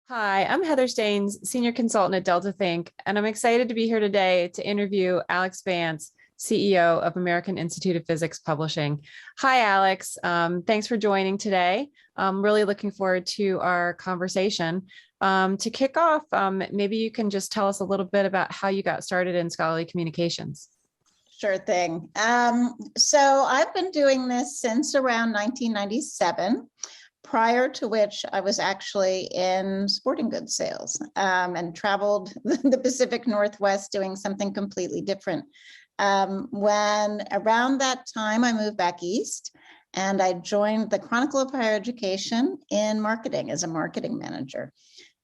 Hi, I'm Heather Staines, Senior Consultant at Delta Think, and I'm excited to be here today to interview Alix Vance, CEO of American Institute of Physics Publishing. Hi, Alex. Thanks for joining today. I'm really looking forward to our conversation. To kick off, maybe you can just tell us a little bit about how you got started in scholarly communications. Sure thing. So I've been doing this since around 1997, prior to which I was actually in sporting goods sales and traveled the Pacific Northwest doing something completely different. When around that time, I moved back east and I joined the Chronicle of Higher Education in marketing as a marketing manager.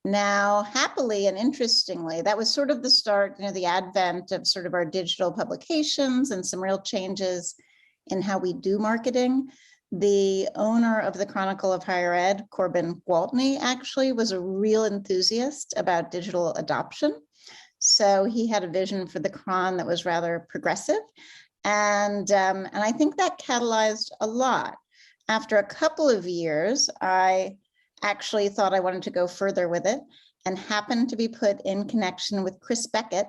Now, happily and interestingly, that was sort of the start, the advent of sort of our digital publications and some real changes in how we do marketing. The owner of the Chronicle of Higher Ed, Corbin Gwaltney, actually was a real enthusiast about digital adoption. So he had a vision for the Chron that was rather progressive. And I think that catalyzed a lot. After a couple of years, I actually thought I wanted to go further with it and happened to be put in connection with Chris Beckett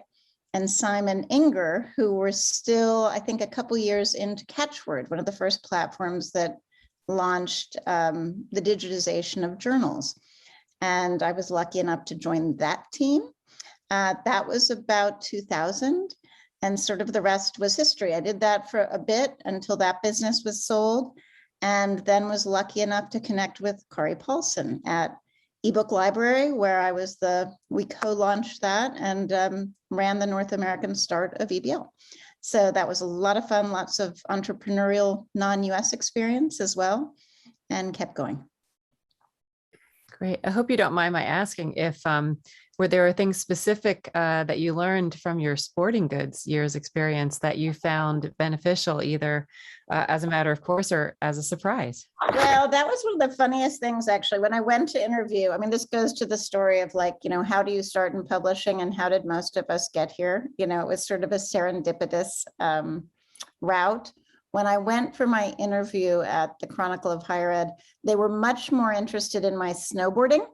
and Simon Inger, who were still, I think, a couple years into Catchword, one of the first platforms that launched the digitization of journals. And I was lucky enough to join that team. That was about 2000, and sort of the rest was history. I did that for a bit until that business was sold, and then was lucky enough to connect with Kari Paulson at eBook Library, where we co-launched that and ran the North American start of EBL. So that was a lot of fun, lots of entrepreneurial non-US experience as well, and kept going. Great. I hope you don't mind my asking if were there things specific that you learned from your sporting goods years experience that you found beneficial, either as a matter of course or as a surprise? Well, that was one of the funniest things, actually. When I went to interview, I mean, this goes to the story of how do you start in publishing and how did most of us get here? It was sort of a serendipitous route. When I went for my interview at the Chronicle of Higher Ed, they were much more interested in my snowboarding.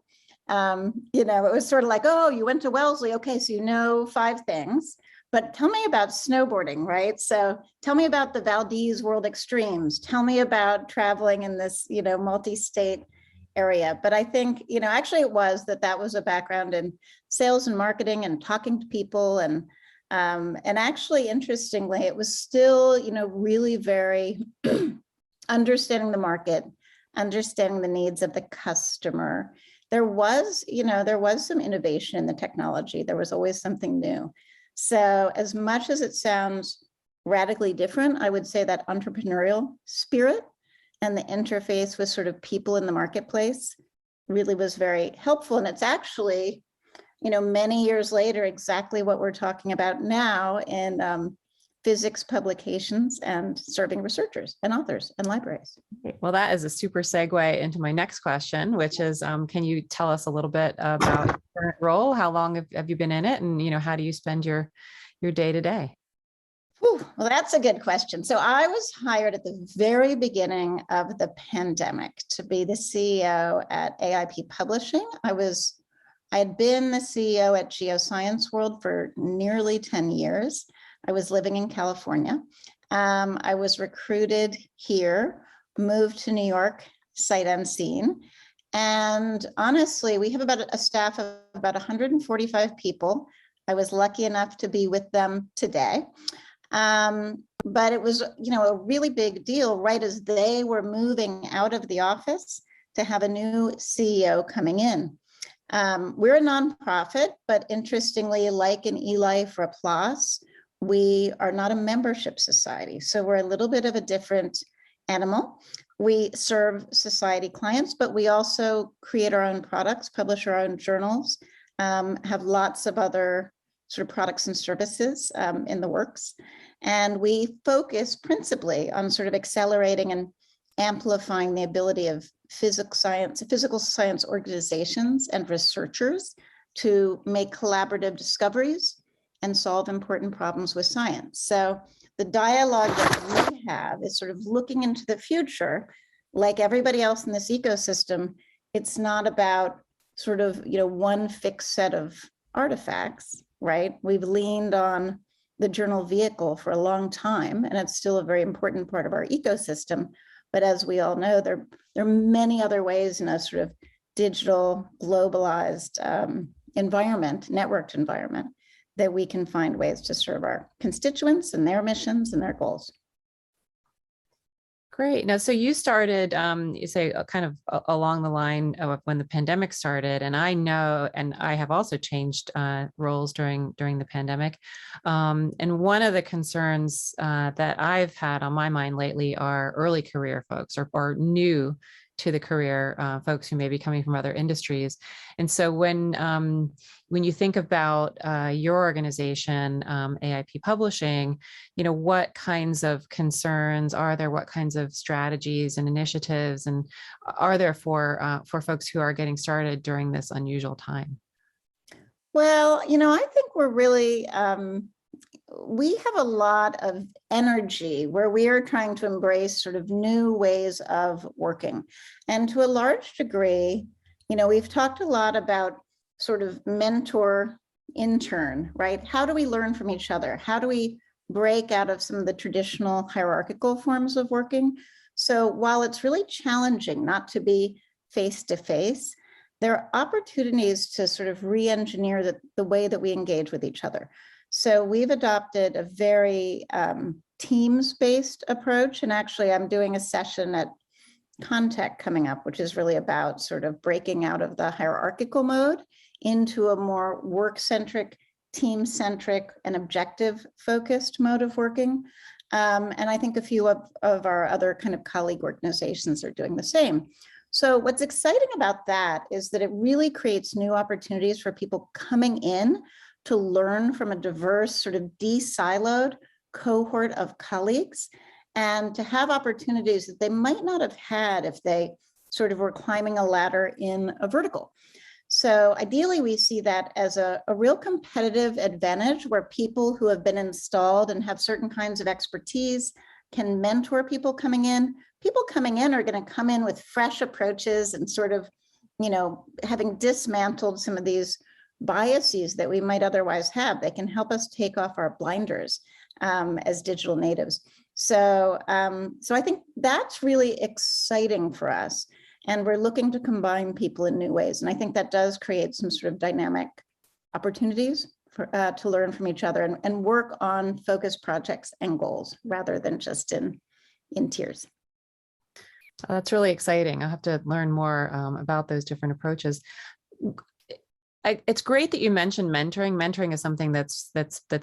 It was sort of like, oh, you went to Wellesley. Okay, so you know 5 things, but tell me about snowboarding, right? So tell me about the Valdez World Extremes. Tell me about traveling in this, multi-state area. But I think, actually it was that was a background in sales and marketing and talking to people. And actually, interestingly, it was still, really very understanding the market, understanding the needs of the customer. There was some innovation in the technology. There was always something new. So as much as it sounds radically different, I would say that entrepreneurial spirit and the interface with sort of people in the marketplace really was very helpful. And it's actually, many years later, exactly what we're talking about now in physics publications and serving researchers and authors and libraries. Well, that is a super segue into my next question, which is, can you tell us a little bit about your current role? How long have you been in it? And, how do you spend your day to day? Well, that's a good question. So I was hired at the very beginning of the pandemic to be the CEO at AIP Publishing. I had been the CEO at Geoscience World for nearly 10 years. I was living in California. I was recruited here, moved to New York, sight unseen. And honestly, we have about a staff of about 145 people. I was lucky enough to be with them today. But it was, a really big deal right as they were moving out of the office to have a new CEO coming in. We're a nonprofit, but interestingly, like in eLife or PLOS, we are not a membership society. So we're a little bit of a different animal. We serve society clients, but we also create our own products, publish our own journals, have lots of other sort of products and services in the works. And we focus principally on sort of accelerating and amplifying the ability of physical science organizations and researchers to make collaborative discoveries and solve important problems with science. So the dialogue that we have is sort of looking into the future. Like everybody else in this ecosystem, it's not about sort of, one fixed set of artifacts, right? We've leaned on the journal vehicle for a long time, and it's still a very important part of our ecosystem. But as we all know, there are many other ways in a sort of digital, globalized environment, networked environment, that we can find ways to serve our constituents and their missions and their goals. Great. Now, so you started, you say, kind of along the line of when the pandemic started, and I know, and I have also changed roles during the pandemic. And one of the concerns that I've had on my mind lately are early career folks or new to the career folks who may be coming from other industries. And so when you think about your organization, AIP Publishing, what kinds of concerns are there? What kinds of strategies and initiatives and are there for folks who are getting started during this unusual time? Well, I think we're really, we have a lot of energy where we are trying to embrace sort of new ways of working. And to a large degree, we've talked a lot about sort of mentor intern, right? How do we learn from each other? How do we break out of some of the traditional hierarchical forms of working? So while it's really challenging not to be face to face, there are opportunities to sort of re-engineer the way that we engage with each other. So we've adopted a very teams-based approach. And actually, I'm doing a session at Contact coming up, which is really about sort of breaking out of the hierarchical mode into a more work-centric, team-centric, and objective-focused mode of working. And I think a few of our other kind of colleague organizations are doing the same. So what's exciting about that is that it really creates new opportunities for people coming in to learn from a diverse, sort of de-siloed cohort of colleagues, and to have opportunities that they might not have had if they sort of were climbing a ladder in a vertical. So ideally, we see that as a real competitive advantage where people who have been installed and have certain kinds of expertise can mentor people coming in. People coming in are going to come in with fresh approaches and sort of, having dismantled some of these biases that we might otherwise have. They can help us take off our blinders as digital natives. So I think that's really exciting for us. And we're looking to combine people in new ways. And I think that does create some sort of dynamic opportunities for, to learn from each other and work on focused projects and goals rather than just in tiers. That's really exciting. I'll have to learn more about those different approaches. It's great that you mentioned mentoring. Mentoring is something that's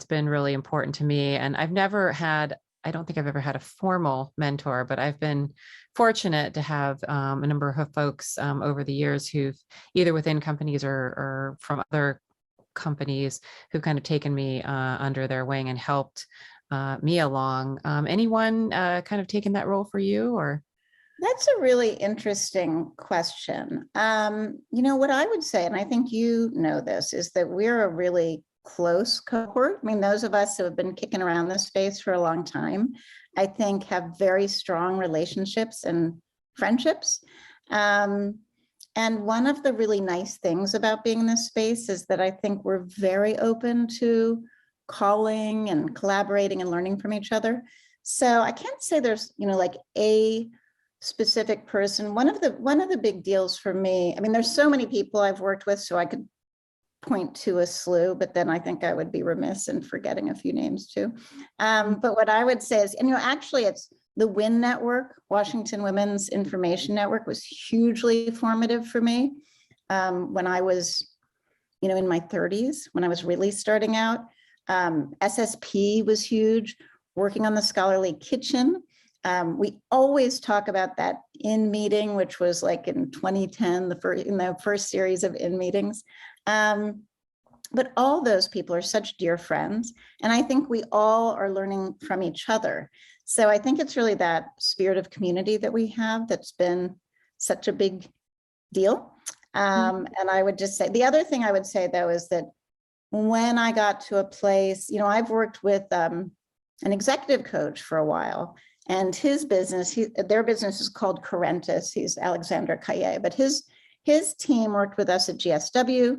been really important to me. And I don't think I've ever had a formal mentor, but I've been fortunate to have a number of folks over the years who've either within companies or from other companies who've kind of taken me under their wing and helped me along. Anyone kind of taken that role for you, or? That's a really interesting question. What I would say, and I think you know this, is that we're a really close cohort. I mean, those of us who have been kicking around this space for a long time, I think have very strong relationships and friendships. And one of the really nice things about being in this space is that I think we're very open to calling and collaborating and learning from each other. So I can't say there's, like a specific person. One of the big deals for me, I mean, there's so many people I've worked with, so I could point to a slew, but then I think I would be remiss in forgetting a few names too. But what I would say is, actually it's the WIN network, Washington Women's Information Network, was hugely formative for me when I was, in my 30s, when I was really starting out. SSP was huge, working on the Scholarly Kitchen. We always talk about that in meeting, which was like in 2010, in the first series of in meetings. But all those people are such dear friends. And I think we all are learning from each other. So I think it's really that spirit of community that we have that's been such a big deal. And I would just say, the other thing I would say though, is that when I got to a place, I've worked with an executive coach for a while, and his business, their business is called Correntis. He's Alexander Caillet, but his his team worked with us at GSW.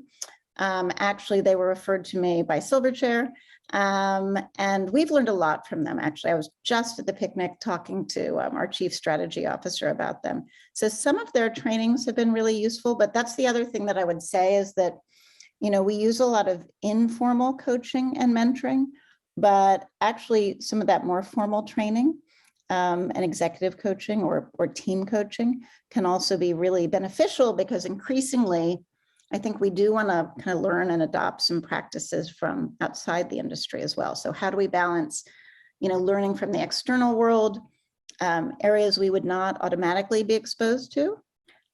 Actually, they were referred to me by Silverchair. And we've learned a lot from them. Actually, I was just at the picnic talking to our chief strategy officer about them. So some of their trainings have been really useful, but that's the other thing that I would say is that, we use a lot of informal coaching and mentoring, but actually some of that more formal training and executive coaching or team coaching can also be really beneficial, because increasingly, I think we do want to kind of learn and adopt some practices from outside the industry as well. So how do we balance, learning from the external world, areas we would not automatically be exposed to?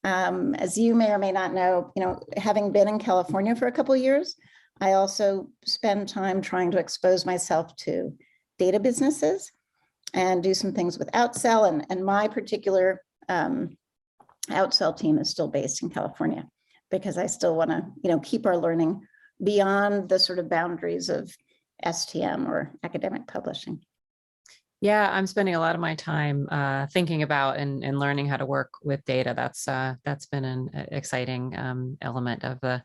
As you may or may not know, having been in California for a couple of years, I also spend time trying to expose myself to data businesses and do some things with Outsell. And my particular Outsell team is still based in California, because I still want to, keep our learning beyond the sort of boundaries of STM or academic publishing. Yeah, I'm spending a lot of my time thinking about and learning how to work with data. That's been an exciting element of the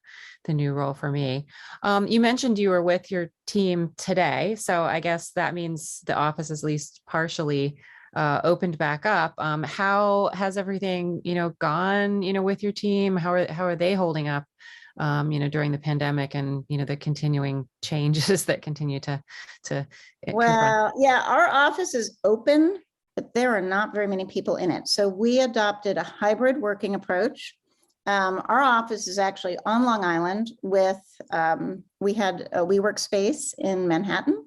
new role for me. You mentioned you were with your team today, so I guess that means the office is at least partially opened back up. How has everything gone with your team? How are they holding up during the pandemic and the continuing changes that continue to Well, yeah, our office is open, but there are not very many people in it. So we adopted a hybrid working approach. Our office is actually on Long Island with, we had a WeWork space in Manhattan.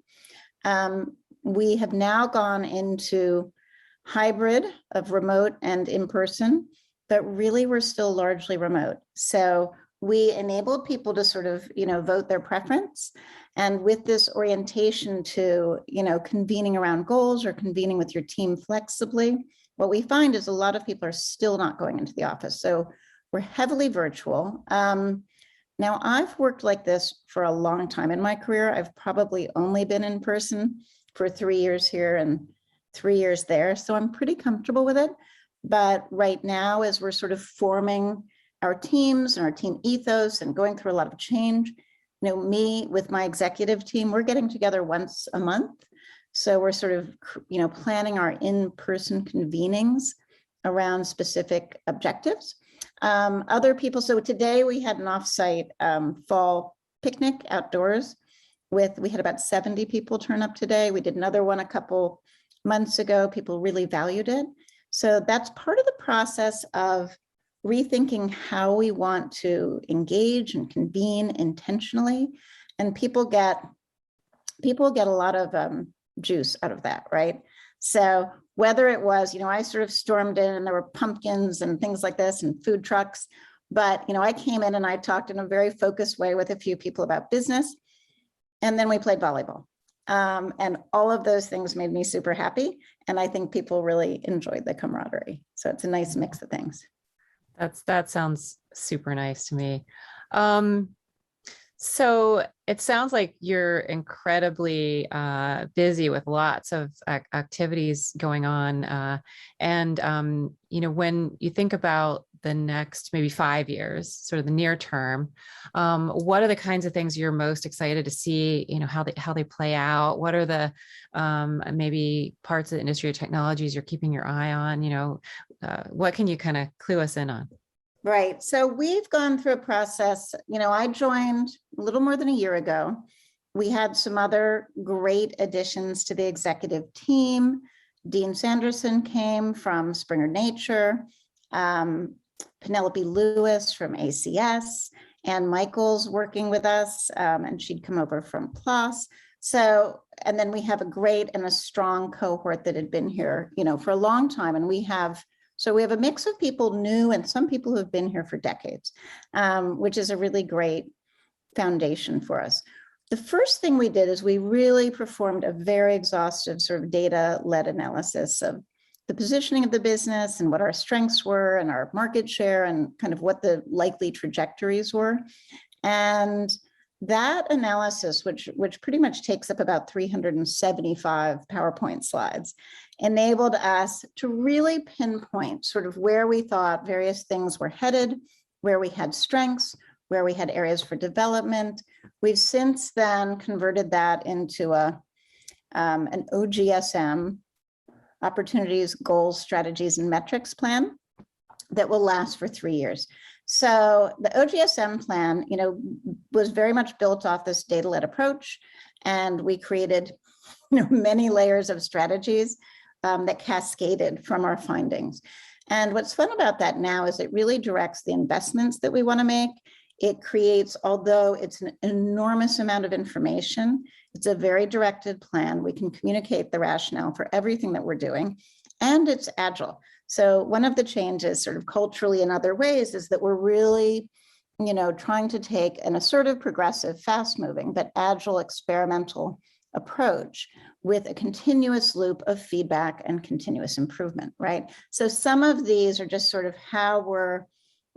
We have now gone into hybrid of remote and in-person, but really we're still largely remote. So we enabled people to sort of, vote their preference. And with this orientation to, convening around goals or convening with your team flexibly, what we find is a lot of people are still not going into the office. So we're heavily virtual. Now, I've worked like this for a long time in my career. I've probably only been in person for 3 years here and 3 years there. So I'm pretty comfortable with it. But right now, as we're sort of forming our teams and our team ethos and going through a lot of change, me with my executive team, we're getting together once a month. So we're sort of, planning our in-person convenings around specific objectives. Other people, so today we had an offsite fall picnic outdoors we had about 70 people turn up today. We did another one a couple months ago. People really valued it. So that's part of the process of rethinking how we want to engage and convene intentionally. And people get a lot of juice out of that, right? So whether it was, I sort of stormed in and there were pumpkins and things like this and food trucks, but, I came in and I talked in a very focused way with a few people about business. And then we played volleyball. And all of those things made me super happy. And I think people really enjoyed the camaraderie. So it's a nice mix of things. That sounds super nice to me. So it sounds like you're incredibly busy with lots of activities going on. And when you think about the next maybe 5 years, sort of the near term, what are the kinds of things you're most excited to see, how they play out? What are the maybe parts of the industry or technologies you're keeping your eye on? What can you kind of clue us in on? Right. So we've gone through a process. I joined a little more than a year ago. We had some other great additions to the executive team. Dean Sanderson came from Springer Nature, Penelope Lewis from ACS, Ann Michaels working with us, and she'd come over from PLOS. So, and then we have a great and a strong cohort that had been here, for a long time. And we have a mix of people new and some people who have been here for decades, which is a really great foundation for us. The first thing we did is we really performed a very exhaustive sort of data-led analysis of the positioning of the business and what our strengths were and our market share and kind of what the likely trajectories were. And that analysis, which pretty much takes up about 375 PowerPoint slides, enabled us to really pinpoint sort of where we thought various things were headed where we had strengths, where we had areas for development. We've since then converted that into an OGSM, opportunities, goals, strategies, and metrics plan that will last for 3 years. So the OGSM plan, was very much built off this data-led approach, and we created, many layers of strategies that cascaded from our findings. And what's fun about that now is it really directs the investments that we want to make. It creates, although it's an enormous amount of information, it's a very directed plan. We can communicate the rationale for everything that we're doing, and it's agile. So one of the changes sort of culturally in other ways is that we're really, trying to take an assertive, progressive, fast-moving, but agile experimental approach with a continuous loop of feedback and continuous improvement, right? So some of these are just sort of how we're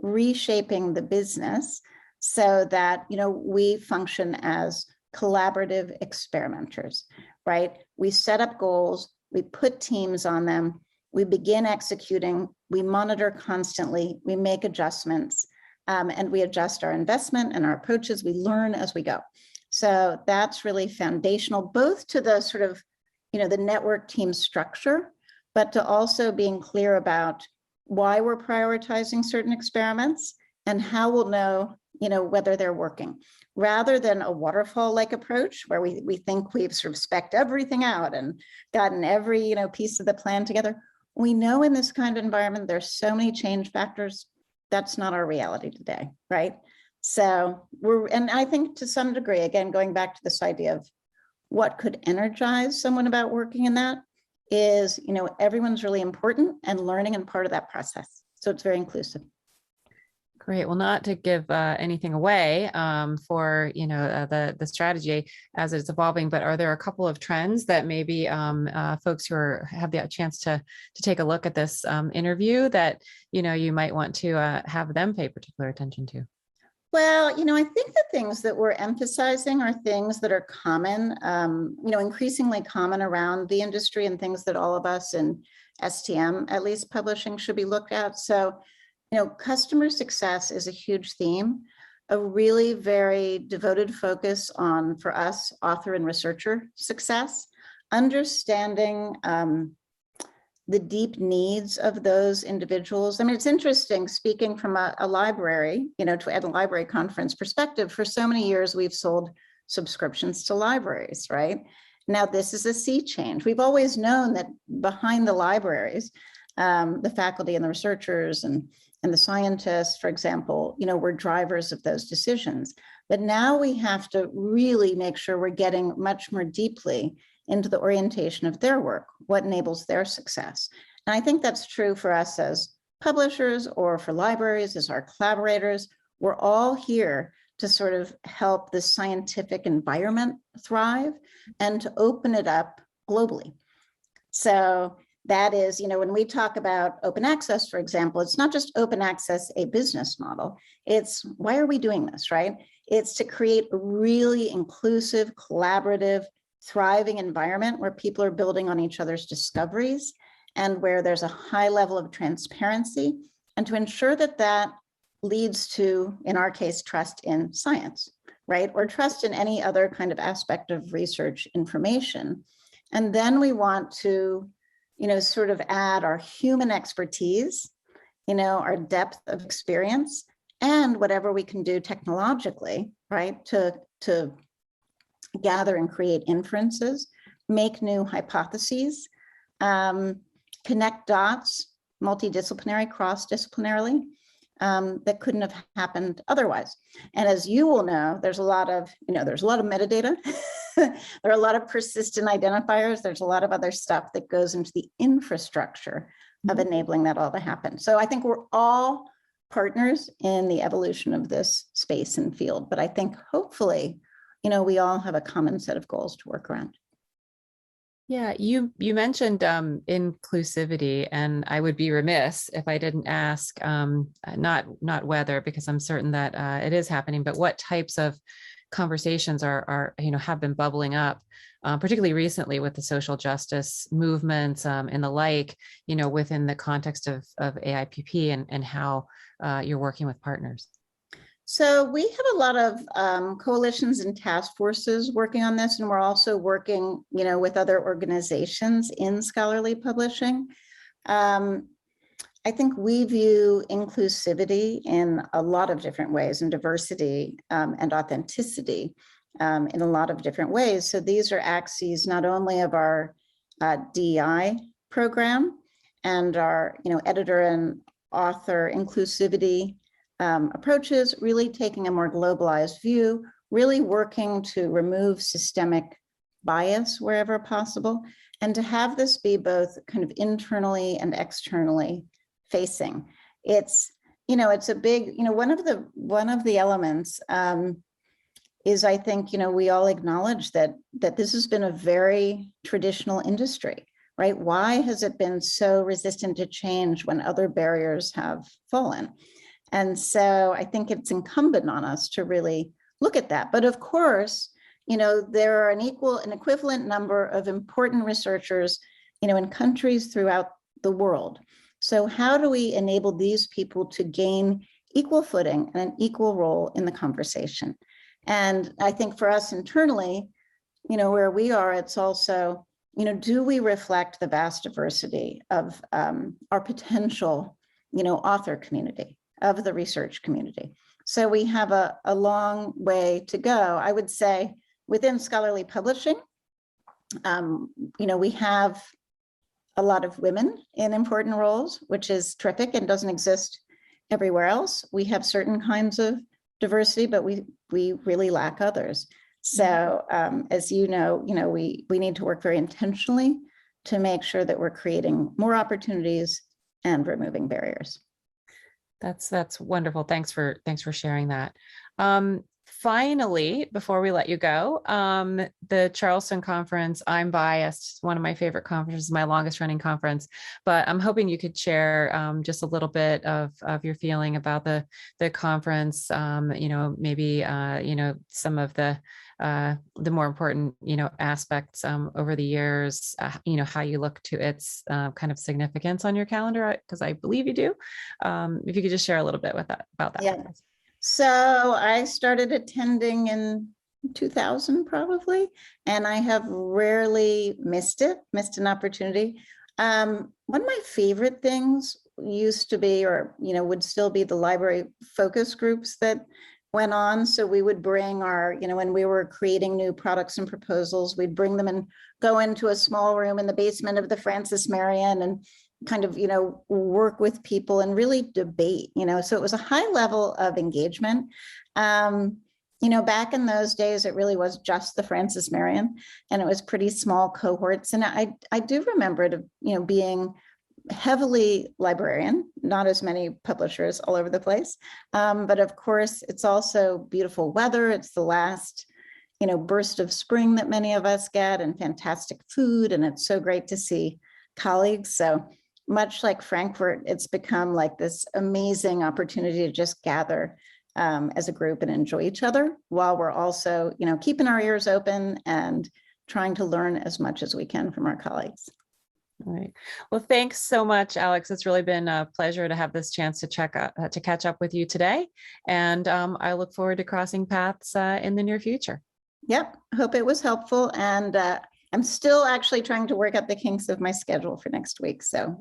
reshaping the business so that, we function as collaborative experimenters, right? We set up goals, we put teams on them, we begin executing, we monitor constantly, we make adjustments, and we adjust our investment and our approaches. We learn as we go. So that's really foundational, both to the sort of, the network team structure, but to also being clear about why we're prioritizing certain experiments and how we'll know, whether they're working, rather than a waterfall-like approach where we think we've sort of spec'd everything out and gotten every, piece of the plan together. We know in this kind of environment, there's so many change factors. That's not our reality today, right? So and I think to some degree, again, going back to this idea of what could energize someone about working in that is, everyone's really important and learning and part of that process. So it's very inclusive. Great. Well, not to give anything away for the strategy as it's evolving, but are there a couple of trends that maybe folks who have the chance to take a look at this interview that you might want to have them pay particular attention to? Well, I think the things that we're emphasizing are things that are common, increasingly common around the industry, and things that all of us in STM, at least publishing, should be looked at. So, customer success is a huge theme, a really very devoted focus on, for us, author and researcher success, understanding the deep needs of those individuals. I mean, it's interesting, speaking from a library, at a library conference perspective, for so many years, we've sold subscriptions to libraries, right? Now, this is a sea change. We've always known that behind the libraries, the faculty and the researchers and the scientists, for example, were drivers of those decisions. But now we have to really make sure we're getting much more deeply into the orientation of their work, what enables their success. And I think that's true for us as publishers or for libraries, as our collaborators. We're all here to sort of help the scientific environment thrive and to open it up globally. So that is, when we talk about open access, for example, it's not just open access, a business model. It's why are we doing this, right? It's to create a really inclusive, collaborative, thriving environment where people are building on each other's discoveries and where there's a high level of transparency, and to ensure that that leads to, in our case, trust in science, right? Or trust in any other kind of aspect of research information. And then we want to sort of add our human expertise, our depth of experience, and whatever we can do technologically, right, to gather and create inferences, make new hypotheses, connect dots, multidisciplinary, cross-disciplinarily, that couldn't have happened otherwise. And as you will know, there's a lot of metadata. There are a lot of persistent identifiers. There's a lot of other stuff that goes into the infrastructure of enabling that all to happen. So I think we're all partners in the evolution of this space and field, but I think hopefully, we all have a common set of goals to work around. Yeah, you mentioned inclusivity, and I would be remiss if I didn't ask, not whether, because I'm certain that it is happening, but what types of conversations have been bubbling up, particularly recently with the social justice movements and the like, within the context of AIPP and how you're working with partners. So we have a lot of coalitions and task forces working on this, and we're also working, with other organizations in scholarly publishing. I think we view inclusivity in a lot of different ways, and diversity and authenticity in a lot of different ways. So these are axes not only of our DEI program and our, editor and author inclusivity approaches, really taking a more globalized view, really working to remove systemic bias wherever possible, and to have this be both kind of internally and externally facing. It's a big, one of the elements is, I think, we all acknowledge that this has been a very traditional industry, right? Why has it been so resistant to change when other barriers have fallen? And so I think it's incumbent on us to really look at that. But of course, there are an equivalent number of important researchers, in countries throughout the world. So how do we enable these people to gain equal footing and an equal role in the conversation? And I think for us internally, where we are, it's also, do we reflect the vast diversity of our potential, author community, of the research community? So we have a long way to go. I would say within scholarly publishing, we have a lot of women in important roles, which is terrific and doesn't exist everywhere else. We have certain kinds of diversity, but we really lack others. So as you know, we need to work very intentionally to make sure that we're creating more opportunities and removing barriers. That's wonderful. Thanks for sharing that. Finally, before we let you go, the Charleston conference, I'm biased, one of my favorite conferences, my longest running conference, but I'm hoping you could share just a little bit of your feeling about the conference, maybe, some of the more important, aspects over the years, how you look to its kind of significance on your calendar, because I believe you do. If you could just share a little bit about that. Yeah. So I started attending in 2000 probably, and I have rarely missed an opportunity. One of my favorite things used to be, or, would still be, the library focus groups that went on. So we would bring our, when we were creating new products and proposals, we'd bring them and go into a small room in the basement of the Francis Marion and kind of, work with people and really debate, so it was a high level of engagement. Back in those days, it really was just the Francis Marion, and it was pretty small cohorts. And I do remember it, being heavily librarian, not as many publishers all over the place. But of course, it's also beautiful weather. It's the last, burst of spring that many of us get, and fantastic food. And it's so great to see colleagues. So much like Frankfurt, it's become like this amazing opportunity to just gather as a group and enjoy each other, while we're also, keeping our ears open and trying to learn as much as we can from our colleagues. All right. Well, thanks so much, Alix. It's really been a pleasure to have this chance to catch up with you today. And I look forward to crossing paths in the near future. Yep. Hope it was helpful. And I'm still actually trying to work out the kinks of my schedule for next week. So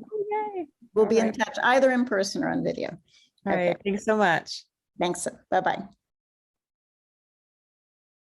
we'll be in touch either in person or on video. All right. Thanks so much. Thanks. Bye-bye.